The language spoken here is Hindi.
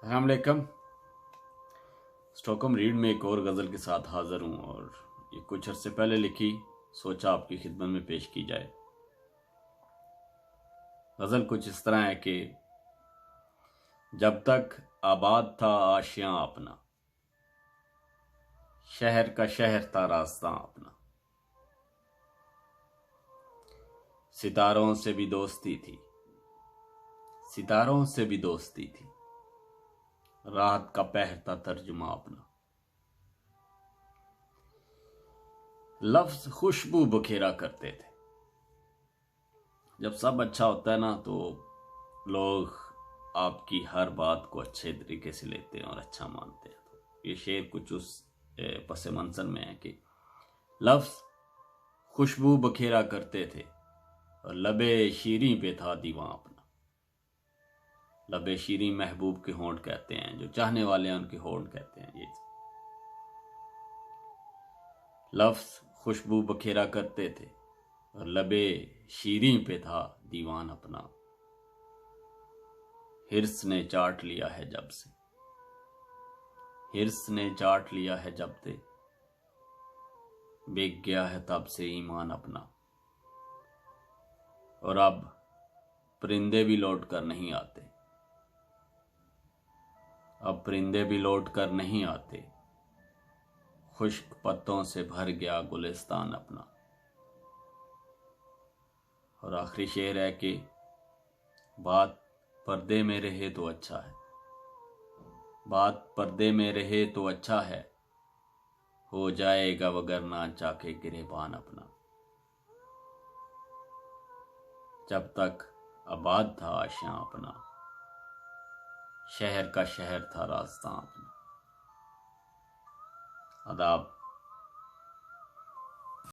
अस्सलाम वालेकुम। स्टॉकहोम रीड में एक और गज़ल के साथ हाज़िर हूँ और ये कुछ अर्से पहले लिखी, सोचा आपकी खिदमत में पेश की जाए। गज़ल कुछ इस तरह है कि जब तक आबाद था आशियाँ अपना, शहर का शहर था रास्ता अपना, सितारों से भी दोस्ती थी, सितारों से भी दोस्ती थी, रात का पहर था तर्जुमा अपना। लफ्ज़ खुशबू बखेरा करते थे। जब सब अच्छा होता है ना तो लोग आपकी हर बात को अच्छे तरीके से लेते हैं और अच्छा मानते हैं। तो ये शेर कुछ उस पस मंज़र में है कि लफ्ज़ खुशबू बखेरा करते थे और लबे शीरीं पे था दीवां अपना। लबे शीरीं महबूब के होंठ कहते हैं, जो चाहने वाले हैं उनके होंठ कहते हैं। ये लफ्ज़ खुशबू बखेरा करते थे और लबे शीरीं पे था दीवान अपना। हिर्स ने चाट लिया है जब से, हिर्स ने चाट लिया है जब से, बिक गया है तब से ईमान अपना। और अब परिंदे भी लौट कर नहीं आते, अब परिंदे भी लौट कर नहीं आते, खुश्क पत्तों से भर गया गुलिस्तान अपना। और आखिरी शेर है कि बात पर्दे में रहे तो अच्छा है, बात पर्दे में रहे तो अच्छा है, हो जाएगा वगरना चाके गिरेबान अपना। जब तक आबाद था आशियाँ अपना, शहर का शहर था रास्ता अपना। आदाब।